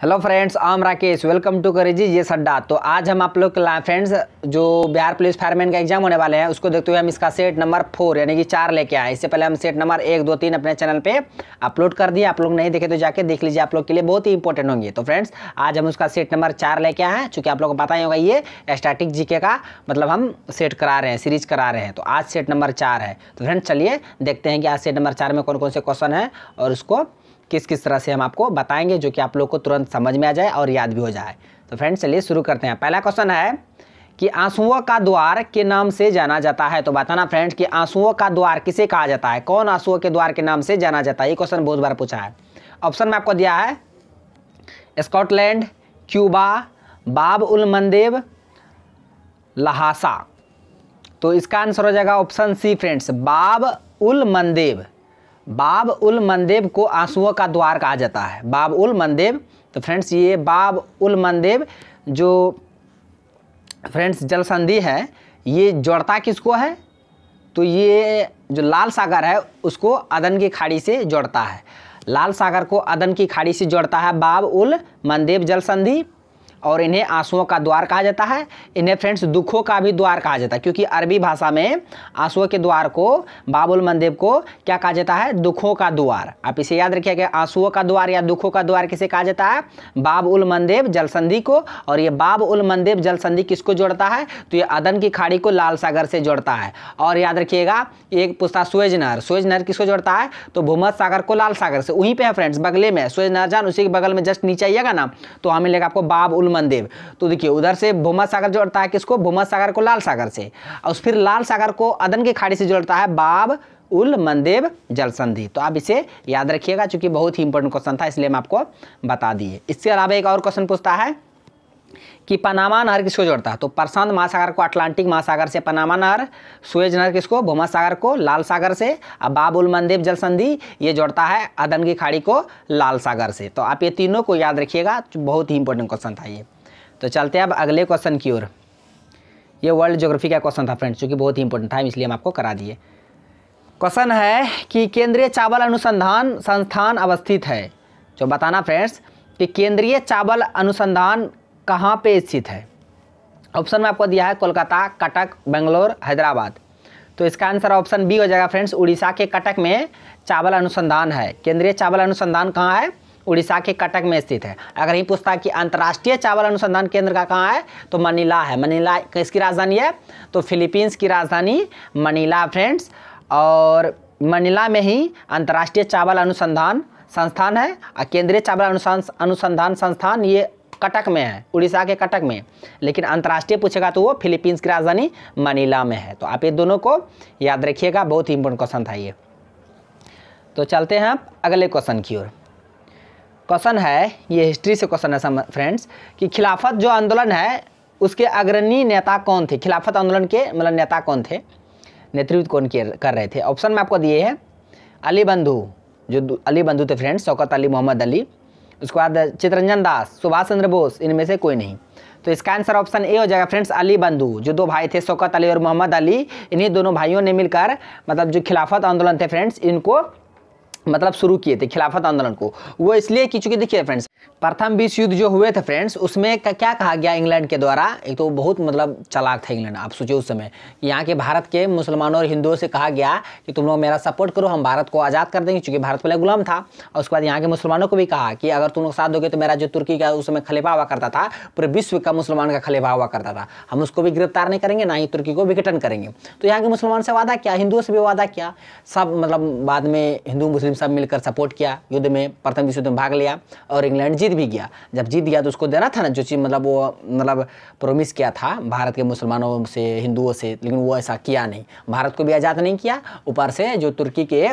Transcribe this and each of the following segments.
Hello friends, I am Rakesh. Welcome to crazy ये अड्डा। तो आज हम आप लोग फ्रेंड्स जो बिहार पुलिस फायरमैन का एग्जाम होने वाले हैं उसको देखते हुए हम इसका सेट नंबर 4 यानी कि 4 लेके आए। इससे पहले हम सेट नंबर 1, 2, 3 अपने चैनल पे अपलोड कर दिए। आप लोग नहीं देखे तो जाके देख लीजिए, आप लोग के लिए बहुत ही इंपॉर्टेंट होंगे। तो फ्रेंड्स आज हम उसका सेट नंबर 4 लेके आए हैं। चूँकि आप लोग को पता ही होगा ये स्टैटिक जीके का मतलब हम सेट करा रहे हैं, सीरीज करा रहे हैं। तो आज सेट नंबर 4 है। तो फ्रेंड्स चलिए देखते हैं कि आज सेट नंबर 4 में कौन कौन से क्वेश्चन है और उसको किस किस तरह से हम आपको बताएंगे जो कि आप लोग को तुरंत समझ में आ जाए और याद भी हो जाए। तो फ्रेंड्स चलिए शुरू करते हैं। पहला क्वेश्चन है कि आंसुओं का द्वार के नाम से जाना जाता है। तो बताना फ्रेंड्स कि आंसुओं का द्वार किसे कहा जाता है, कौन आंसुओं के द्वार के नाम से जाना जाता है। ये क्वेश्चन बहुत बार पूछा है। ऑप्शन में आपको दिया है स्कॉटलैंड, क्यूबा, बाब उल मंदेब, लहासा। तो इसका आंसर हो जाएगा ऑप्शन सी फ्रेंड्स, बाब उल मंदेब। बाब उल मंदेब को आंसुओं का द्वार कहा जाता है, बाब उल मंदेब। तो फ्रेंड्स ये बाब उल मंदेब जो फ्रेंड्स जल संधि है ये जोड़ता किसको है, तो ये जो लाल सागर है उसको अदन की खाड़ी से जोड़ता है। लाल सागर को अदन की खाड़ी से जोड़ता है बाब उल मंदेब जल संधि। और इन्हें आंसुओं का द्वार कहा जाता है। इन्हें फ्रेंड्स दुखों का भी द्वार कहा जाता है, क्योंकि अरबी भाषा में आंसुओं के द्वार को बाबुल मंदेब को क्या कहा जाता है, दुखों का द्वार। आप इसे याद रखिएगा, आंसुओं का द्वार या दुखों का द्वार किसे कहा जाता है, बाब उल मंदेब जल संधि को। और ये बाब उल मंदेब जल संधि किसको जोड़ता है, तो ये अदन की खाड़ी को लाल सागर से जोड़ता है। और याद रखिएगा एक पूछता सुएज नहर, सुएज नहर किसको जोड़ता है, तो भूमध्य सागर को लाल सागर से। वहीं पे है फ्रेंड्स बगले में सुएज नहर, जान उसी के बगल में जस्ट नीचे आइएगा ना तो वहाँ मिलेगा आपको बाब उल मंदेब। तो देखिए उधर से भूमध्य सागर जोड़ता है किसको, भूमध्य सागर को लाल सागर से, और फिर लाल सागर को अदन की खाड़ी से जोड़ता है बाब उल मंदेब जल संधि। तो आप इसे याद रखिएगा, क्योंकि बहुत ही इंपॉर्टेंट क्वेश्चन था इसलिए हम आपको बता दिए। इसके अलावा एक और क्वेश्चन पूछता है कि पनामा नहर किसको जोड़ता है, तो प्रशांत महासागर को अटलांटिक महासागर से पनामा नहर, सुएज नहर किसको, भूमध्य सागर को लाल सागर से, अब बाब उल मंदेब जल संधि ये जोड़ता है अदन की खाड़ी को लाल सागर से। तो आप ये तीनों को याद रखिएगा, बहुत ही इंपॉर्टेंट क्वेश्चन था ये। तो चलते हैं अब अगले क्वेश्चन की ओर। ये वर्ल्ड ज्योग्राफी का क्वेश्चन था फ्रेंड्स, क्योंकि बहुत ही इंपॉर्टेंट था इसलिए हम आपको करा दिए। क्वेश्चन है कि केंद्रीय चावल अनुसंधान संस्थान अवस्थित है। जो बताना फ्रेंड्स कि केंद्रीय चावल अनुसंधान कहाँ पे स्थित है। ऑप्शन में आपको दिया है कोलकाता, कटक, बेंगलोर, हैदराबाद। तो इसका आंसर ऑप्शन बी हो जाएगा फ्रेंड्स, उड़ीसा के कटक में चावल अनुसंधान है। केंद्रीय चावल अनुसंधान कहाँ है, उड़ीसा के कटक में स्थित है। अगर ये पूछता है कि अंतर्राष्ट्रीय चावल अनुसंधान केंद्र का कहाँ है, तो मनीला है। मनीला किसकी राजधानी है, तो फिलीपींस की राजधानी मनीला फ्रेंड्स। और मनीला में ही अंतर्राष्ट्रीय चावल अनुसंधान संस्थान है। और केंद्रीय चावल अनुसंधान संस्थान ये कटक में है, उड़ीसा के कटक में। लेकिन अंतर्राष्ट्रीय पूछेगा तो वो फिलीपींस की राजधानी मनीला में है। तो आप ये दोनों को याद रखिएगा, बहुत ही इंपॉर्टेंट क्वेश्चन था ये। तो चलते हैं अगले क्वेश्चन की ओर। क्वेश्चन है, ये हिस्ट्री से क्वेश्चन है फ्रेंड्स, कि खिलाफत जो आंदोलन है उसके अग्रणी नेता कौन थे। खिलाफत आंदोलन के मतलब नेता कौन थे, नेतृत्व कौन कर रहे थे। ऑप्शन में आपको दिए हैं अली बंधु, जो अली बंधु थे फ्रेंड्स, शौकत अली, मोहम्मद अली। उसके बाद चित्तरंजन दास, सुभाष चंद्र बोस, इनमें से कोई नहीं। तो इसका आंसर ऑप्शन ए हो जाएगा फ्रेंड्स, अली बंधु। जो दो भाई थे शौकत अली और मोहम्मद अली, इन्हीं दोनों भाइयों ने मिलकर मतलब जो खिलाफत आंदोलन थे फ्रेंड्स इनको मतलब शुरू किए थे खिलाफत आंदोलन को। वो इसलिए कि चूंकि देखिए फ्रेंड्स प्रथम विश्व युद्ध जो हुए थे फ्रेंड्स उसमें क्या कहा गया इंग्लैंड के द्वारा, एक तो बहुत मतलब चालाक था इंग्लैंड। आप सोचिए उस समय यहाँ के भारत के मुसलमानों और हिंदुओं से कहा गया कि तुम लोग मेरा सपोर्ट करो, हम भारत को आज़ाद कर देंगे, क्योंकि भारत पहले गुलाम था। और उसके बाद यहाँ के मुसलमानों को भी कहा कि अगर तुम लोग साथ दोगे तो मेरा जो तुर्की का उस समय खलीफा हुआ करता था, पूरे विश्व का मुसलमान का खलीफा हुआ करता था, हम उसको भी गिरफ्तार नहीं करेंगे, ना ही तुर्की को विघटन करेंगे। तो यहाँ के मुसलमान से वादा किया, हिंदुओं से भी वादा किया। सब मतलब बाद में हिंदू मुस्लिम सब मिलकर सपोर्ट किया, युद्ध में प्रथम विश्व युद्ध में भाग लिया और इंग्लैंड जीत भी गया। जब जीत गया तो उसको देना था ना जो चीज़ मतलब वो मतलब प्रॉमिस किया था भारत के मुसलमानों से, हिंदुओं से, लेकिन वो ऐसा किया नहीं। भारत को भी आज़ाद नहीं किया, ऊपर से जो तुर्की के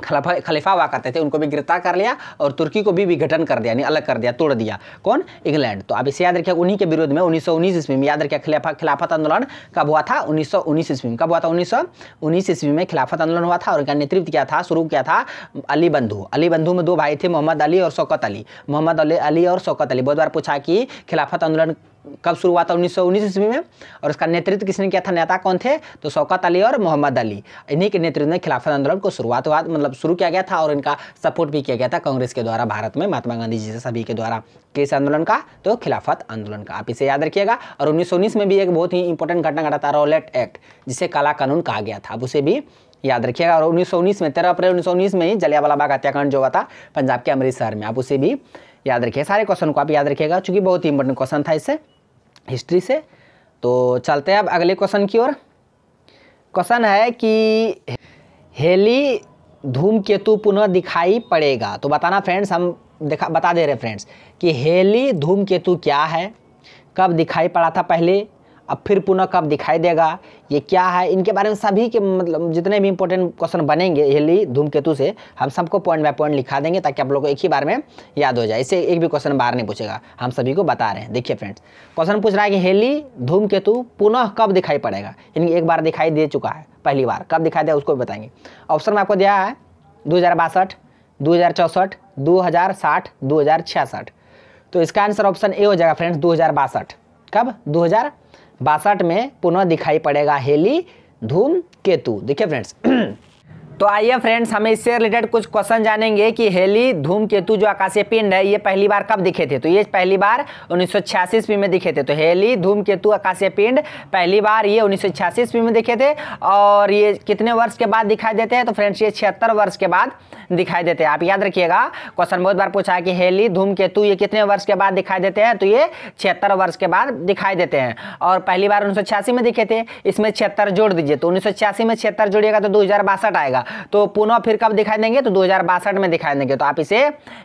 खलीफा हुआ करते थे उनको भी गिरफ्तार कर लिया और तुर्की को भी विघटन कर दिया, यानी अलग कर दिया, तोड़ दिया। कौन, इंग्लैंड। तो आप इसे याद रखिए, उन्हीं के विरोध में 1919 ईस्वी में, याद रखिए खिलाफत आंदोलन कब हुआ था, 1919 ईस्वी में। कब हुआ था, 1919 ईस्वी में खिलाफत आंदोलन हुआ था। और इनका नेतृत्व किया था, शुरू किया था अली बंधु। अली बंधु में दो भाई थे, मोहम्मद अली और शौकत अली। मोहम्मद अली और शौकत अली। बहुत बार पूछा कि खिलाफत आंदोलन कब शुरू हुआ था? 1919 ईस्वी में। और इसका नेतृत्व किसने किया था? नेता कौन थे? तो शौकत अली और मोहम्मद अली, इन्हीं के नेतृत्व में खिलाफत आंदोलन को शुरुआत हुआ, मतलब शुरू किया गया था। और इनका सपोर्ट भी किया गया था कांग्रेस के द्वारा भारत में, महात्मा गांधी जी से सभी के द्वारा। किस आंदोलन का? तो खिलाफत आंदोलन का, आप इसे याद रखिएगा। और 1919 में भी एक बहुत ही इंपॉर्टेंट घटना घटा था, रॉलेट एक्ट, जिसे काला कानून कहा गया था, अब उसे भी याद रखिएगा। और 1919 में 13 अप्रैल 1919 में ही जलियांवाला बाग हत्याकांड जो हुआ था पंजाब के अमृतसर में, आप उसे भी याद रखिए। सारे क्वेश्चन को आप याद रखिएगा, चूंकि बहुत ही इंपॉर्टेंट क्वेश्चन था इससे, हिस्ट्री से। तो चलते हैं अब अगले क्वेश्चन की ओर। क्वेश्चन है कि हेली धूमकेतु पुनः दिखाई पड़ेगा, तो बताना फ्रेंड्स, हम बता दे रहे फ्रेंड्स कि हेली धूमकेतु क्या है, कब दिखाई पड़ा था पहले, अब फिर पुनः कब दिखाई देगा, ये क्या है, इनके बारे में सभी के मतलब जितने भी इंपॉर्टेंट क्वेश्चन बनेंगे हेली धूमकेतु से, हम सबको पॉइंट बाय पॉइंट लिखा देंगे ताकि आप लोगों को एक ही बार में याद हो जाए। इससे एक भी क्वेश्चन बाहर नहीं पूछेगा, हम सभी को बता रहे हैं। देखिए फ्रेंड्स, क्वेश्चन पूछ रहा है कि हेली धूमकेतु पुनः कब दिखाई पड़ेगा, यानी एक बार दिखाई दे चुका है, पहली बार कब दिखाई दे उसको भी बताएंगे। ऑप्शन में आपको दिया है 2062, 2064, 2060, 2066। तो इसका आंसर ऑप्शन ए हो जाएगा फ्रेंड्स, 2062। कब? 2062 में पुनः दिखाई पड़ेगा हेली धूमकेतु। देखिए फ्रेंड्स, तो आइए फ्रेंड्स, हमें इससे रिलेटेड कुछ क्वेश्चन जानेंगे कि हेली धूमकेतु जो आकाशीय पिंड है ये पहली बार कब दिखे थे। तो ये पहली बार 1986 ईस्वी में दिखे थे। तो हेली धूमकेतु आकाशीय पिंड पहली बार ये 1986 ईस्वी में दिखे थे। और ये कितने वर्ष के बाद दिखाई देते हैं? तो फ्रेंड्स ये 76 वर्ष के बाद दिखाई देते हैं। आप याद रखिएगा, क्वेश्चन बहुत बार पूछा है कि हेली धूमकेतु ये कितने वर्ष के बाद दिखाई देते हैं, तो ये 76 वर्ष के बाद दिखाई देते हैं। और पहली बार 1986 में दिखे थे, इसमें 76 जोड़ दीजिए, तो 1986 में 76 जोड़िएगा तो 2062 आएगा। तो पुनः फिर कब दिखाई देंगे? तो 2062 में दिखाई देंगे। तो आप इसे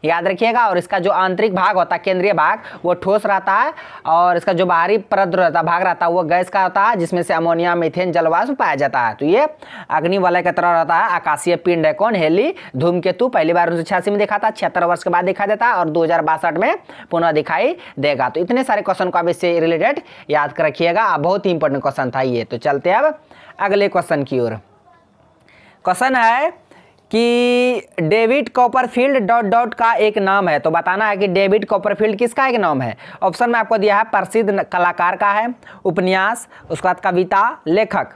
याद रखिएगा। और इसका जो आंतरिक भाग होता है, केंद्रीय भाग, वो ठोस रहता है। और इसका जो बाहरी परत रहता भाग रहता है वो गैस का होता है, जिसमें से अमोनिया, मीथेन, जलवाष्प पाया जाता है। तो ये अग्नि वलय की तरह रहता है। आकाशीय पिंड है कौन? हेली धूमकेतु। पहली बार 1986 में देखा था, 76 वर्ष के बाद दिखाई देता है, और 2062 में पुनः दिखाई देगा। तो इतने सारे क्वेश्चन को आप इससे रिलेटेड याद कर रखिएगा, बहुत ही इंपॉर्टेंट क्वेश्चन था ये। तो चलते हैं अब अगले क्वेश्चन की ओर। क्वेश्चन है कि डेविड कॉपरफील्ड डॉट डॉट का एक नाम है। तो बताना है कि डेविड कॉपरफील्ड किसका एक नाम है। ऑप्शन में आपको दिया है प्रसिद्ध कलाकार का है, उपन्यास, उसके बाद कविता, लेखक।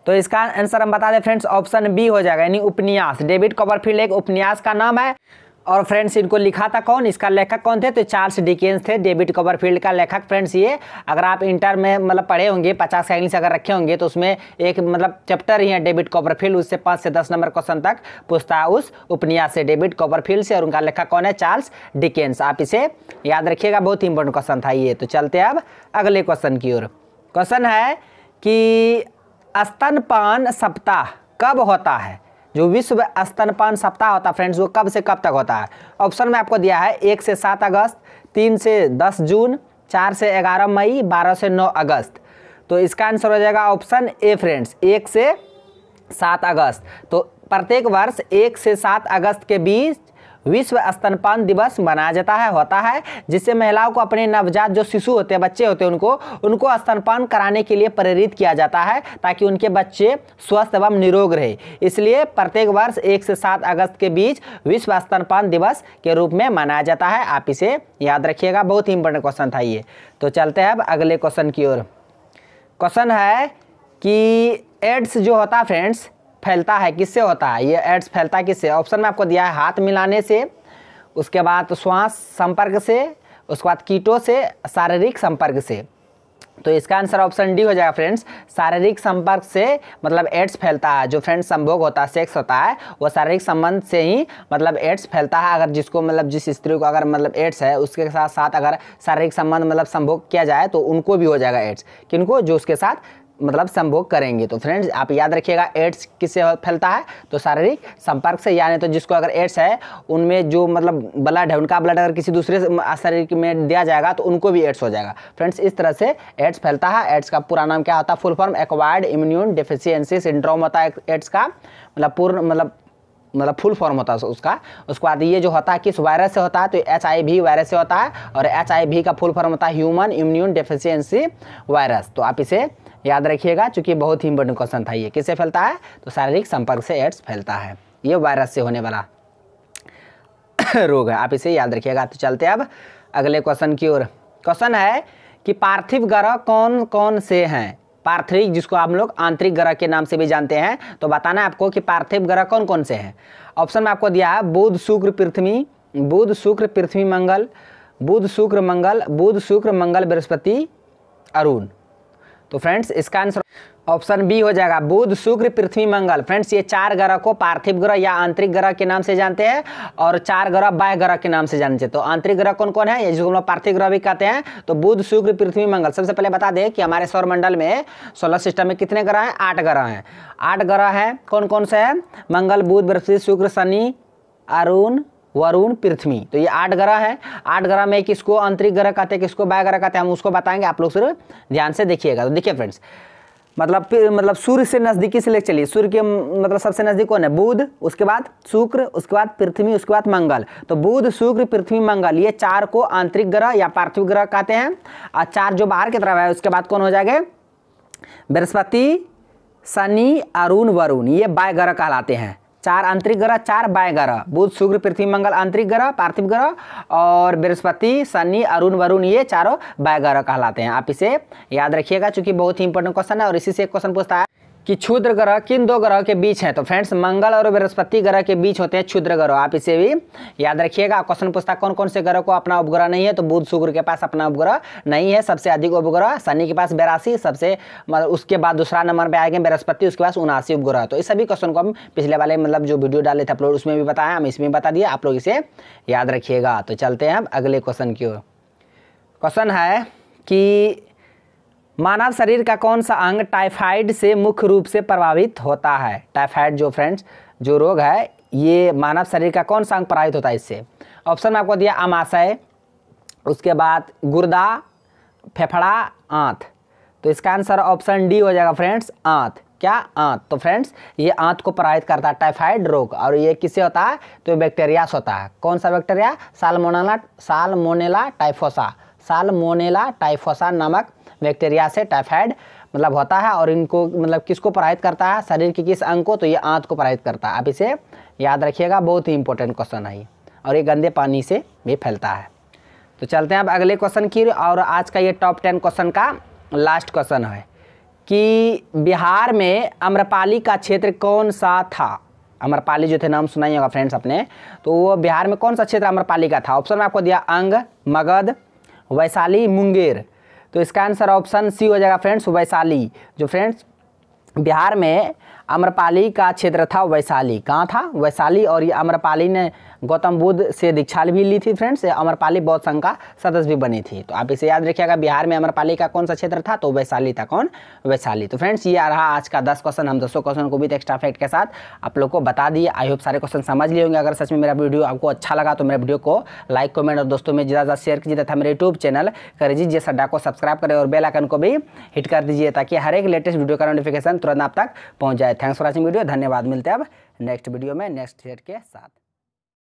तो इसका आंसर हम बता दें फ्रेंड्स, ऑप्शन बी हो जाएगा, यानी उपन्यास। डेविड कॉपरफील्ड एक उपन्यास का नाम है। और फ्रेंड्स इनको लिखा था कौन, इसका लेखक कौन थे? तो चार्ल्स डिकेंस थे डेविड कॉपरफील्ड का लेखक। फ्रेंड्स ये अगर आप इंटर में मतलब पढ़े होंगे, 50 का इंग्लिश अगर रखे होंगे, तो उसमें एक मतलब चैप्टर ही है डेविड कॉपरफील्ड, उससे 5 से 10 नंबर क्वेश्चन तक पूछता है उस उपन्यास से, डेविड कॉपरफील्ड से। और उनका लेखक कौन है? Charles Dickens. आप इसे याद रखिएगा, बहुत ही इंपॉर्टेंट क्वेश्चन था ये। तो चलते हैं अब अगले क्वेश्चन की ओर। क्वेश्चन है कि स्तनपान सप्ताह कब होता है? जो विश्व स्तनपान सप्ताह होता है फ्रेंड्स, वो कब से कब तक होता है? ऑप्शन में आपको दिया है 1 से 7 अगस्त, 3 से 10 जून, 4 से 11 मई, 12 से 9 अगस्त। तो इसका आंसर हो जाएगा ऑप्शन ए फ्रेंड्स, 1 से 7 अगस्त। तो प्रत्येक वर्ष 1 से 7 अगस्त के बीच विश्व स्तनपान दिवस मनाया जाता है, होता है, जिससे महिलाओं को अपने नवजात जो शिशु होते हैं, बच्चे होते हैं, उनको स्तनपान कराने के लिए प्रेरित किया जाता है, ताकि उनके बच्चे स्वस्थ एवं निरोग रहे। इसलिए प्रत्येक वर्ष 1 से 7 अगस्त के बीच विश्व स्तनपान दिवस के रूप में मनाया जाता है। आप इसे याद रखिएगा, बहुत ही इंपॉर्टेंट क्वेश्चन था ये। तो चलते हैं अब अगले क्वेश्चन की ओर। क्वेश्चन है कि एड्स जो होता है फ्रेंड्स, फैलता है किससे होता है? ये एड्स फैलता है किससे? ऑप्शन में आपको दिया है हाथ मिलाने से, उसके बाद श्वास संपर्क से, उसके बाद कीटों से, शारीरिक संपर्क से। तो इसका आंसर ऑप्शन डी हो जाएगा फ्रेंड्स, शारीरिक संपर्क से मतलब एड्स फैलता है। जो फ्रेंड्स संभोग होता है, सेक्स होता है, वो शारीरिक संबंध से ही मतलब एड्स फैलता है। अगर जिसको मतलब जिस स्त्री को अगर मतलब एड्स है, उसके साथ साथ अगर शारीरिक संबंध मतलब संभोग किया जाए तो उनको भी हो जाएगा एड्स। किनको? जो उसके साथ मतलब संभोग करेंगे। तो फ्रेंड्स आप याद रखिएगा, एड्स किससे फैलता है? तो शारीरिक संपर्क से। यानी तो जिसको अगर एड्स है, उनमें जो मतलब ब्लड है, उनका ब्लड अगर किसी दूसरे शरीर में दिया जाएगा तो उनको भी एड्स हो जाएगा। फ्रेंड्स इस तरह से एड्स फैलता है। एड्स का पूरा नाम क्या होता है? Full form acquired immune deficiency syndrome होता है एड्स का, मतलब पूर्ण मतलब फुल फॉर्म होता है उसका। उसके बाद ये जो होता है किस वायरस से होता है? तो HIV वायरस से होता है। और HIV का फुल फॉर्म होता है ह्यूमन इम्यून डेफिशिएंसी वायरस। तो आप इसे याद रखिएगा, चूंकि बहुत ही इंपॉर्टेंट क्वेश्चन था ये। किससे फैलता है? तो शारीरिक संपर्क से एड्स फैलता है, ये वायरस से होने वाला रोग है। आप इसे याद रखिएगा। तो चलते हैं अब अगले क्वेश्चन की ओर। क्वेश्चन है कि पार्थिव ग्रह कौन कौन से हैं। पार्थिव, जिसको हम लोग आंतरिक ग्रह के नाम से भी जानते हैं, तो बताना है आपको कि पार्थिव ग्रह कौन कौन से हैं। ऑप्शन में आपको दिया है बुध शुक्र पृथ्वी, बुध शुक्र पृथ्वी मंगल, बुध शुक्र मंगल, बुध शुक्र मंगल बृहस्पति अरुण। तो फ्रेंड्स इसका आंसर ऑप्शन बी हो जाएगा, बुध शुक्र पृथ्वी मंगल। फ्रेंड्स ये 4 ग्रह को पार्थिव ग्रह या आंतरिक ग्रह के नाम से जानते हैं और 4 ग्रह बाह्य ग्रह के नाम से जानते हैं। तो आंतरिक ग्रह कौन कौन है, जिसको हम लोग पार्थिव ग्रह भी कहते हैं, तो बुध शुक्र पृथ्वी मंगल। सबसे पहले बता दें कि हमारे सौरमंडल में सोलर सिस्टम में कितने ग्रह हैं, 8 ग्रह हैं। 8 ग्रह हैं, कौन कौन से हैं, मंगल बुध बृहस्पति शुक्र शनि अरुण वरुण पृथ्वी। तो ये 8 ग्रह हैं। 8 ग्रह में किसको आंतरिक ग्रह कहते हैं, किसको बाह्य ग्रह कहते हैं, हम उसको बताएंगे, आप लोग सिर्फ ध्यान से देखिएगा। तो देखिए फ्रेंड्स, मतलब सूर्य से नजदीकी से लेकर चलिए, सूर्य के मतलब सबसे नजदीक कौन है, बुध, उसके बाद शुक्र, उसके बाद पृथ्वी, उसके बाद मंगल। तो बुध शुक्र पृथ्वी मंगल ये 4 को आंतरिक ग्रह या पार्थिव ग्रह कहते हैं। और 4 जो बाहर की तरफ है उसके बाद कौन हो जाएगा, बृहस्पति शनि अरुण वरुण, ये बाह्य ग्रह कहलाते हैं। 4 आंतरिक ग्रह, 4 बाह्य ग्रह, बुध शुक्र पृथ्वी मंगल आंतरिक ग्रह पार्थिव ग्रह, और बृहस्पति शनि अरुण वरुण ये चारों बाह्य ग्रह कहलाते हैं। आप इसे याद रखिएगा, चूंकि बहुत ही इंपॉर्टेंट क्वेश्चन है। और इसी से एक क्वेश्चन पूछता है कि क्षुद्र ग्रह किन 2 ग्रह के बीच है। तो फ्रेंड्स मंगल और बृहस्पति ग्रह के बीच होते हैं क्षुद्र ग्रह, आप इसे भी याद रखिएगा। क्वेश्चन पूछता है कौन कौन से ग्रह को अपना उपग्रह नहीं है, तो बुध शुक्र के पास अपना उपग्रह नहीं है, सबसे अधिक उपग्रह शनि के पास 82, सबसे उसके बाद दूसरा नंबर पे आएंगे बृहस्पति, उसके पास 79 उपग्रह। तो इस सभी क्वेश्चन को हम पिछले वाले मतलब जो वीडियो डाले थे अपलोड, उसमें भी बताया, हम इसमें बता दिए, आप लोग इसे याद रखिएगा। तो चलते हैं अब अगले क्वेश्चन की ओर। क्वेश्चन है कि मानव शरीर का कौन सा अंग टाइफाइड से मुख्य रूप से प्रभावित होता है। टाइफाइड जो फ्रेंड्स जो रोग है, ये मानव शरीर का कौन सा अंग प्रभावित होता है इससे। ऑप्शन में आपको दिया अमाशय, उसके बाद गुर्दा, फेफड़ा, आंत। तो इसका आंसर ऑप्शन डी हो जाएगा फ्रेंड्स, आंत। क्या, आंत। तो फ्रेंड्स ये आंत को प्रभावित करता है टाइफाइड रोग, और ये किससे होता है, तो बैक्टीरिया से होता है। कौन सा बैक्टीरिया, साल्मोनेला टाइफोसा, साल्मोनेला टाइफोसा नामक बैक्टीरिया से टाइफाइड मतलब होता है। और इनको मतलब किसको प्रभावित करता है, शरीर के किस अंग को, तो ये आंत को प्रभावित करता है। आप इसे याद रखिएगा, बहुत ही इंपॉर्टेंट क्वेश्चन है ये, और ये गंदे पानी से भी फैलता है। तो चलते हैं अब अगले क्वेश्चन की। और आज का ये टॉप 10 क्वेश्चन का लास्ट क्वेश्चन है कि बिहार में आम्रपाली का क्षेत्र कौन सा था। आम्रपाली जो थे, नाम सुना ही होगा फ्रेंड्स अपने, तो वो बिहार में कौन सा क्षेत्र आम्रपाली का था। ऑप्शन में आपको दिया अंग, मगध, वैशाली, मुंगेर। तो इसका आंसर ऑप्शन सी हो जाएगा फ्रेंड्स, वैशाली। जो फ्रेंड्स बिहार में आम्रपाली का क्षेत्र था वैशाली, कहाँ था, वैशाली। और ये आम्रपाली ने गौतम बुद्ध से दीक्षा भी ली थी फ्रेंड्स, आम्रपाली बौद्ध संघ का सदस्य भी बनी थी। तो आप इसे याद रखिएगा, बिहार में आम्रपाली का कौन सा क्षेत्र था, तो वैशाली था। कौन, वैशाली। तो फ्रेंड्स ये रहा आज का 10 क्वेश्चन। हम 10 क्वेश्चन को भी एक्स्ट्रा फैक्ट के साथ आप लोग को बता दिए। आई होप सारे क्वेश्चन समझ लिए होंगे। अगर सच में मेरा वीडियो आपको अच्छा लगा तो मेरे वीडियो को लाइक, कमेंट और दोस्तों में ज़्यादा शेयर कीजिए, तथा मेरे यूट्यूब चैनल करेजी जे सड्डा को सब्सक्राइब करें और बेल आइकन को भी हिट कर दीजिए, ताकि हर एक लेटेस्ट वीडियो का नोटिफिकेशन तुरंत आप तक पहुँच जाए। थैंक्स फॉर वॉचिंग वीडियो, धन्यवाद। मिलते हैं अब नेक्स्ट वीडियो में नेक्स्ट डेट के साथ।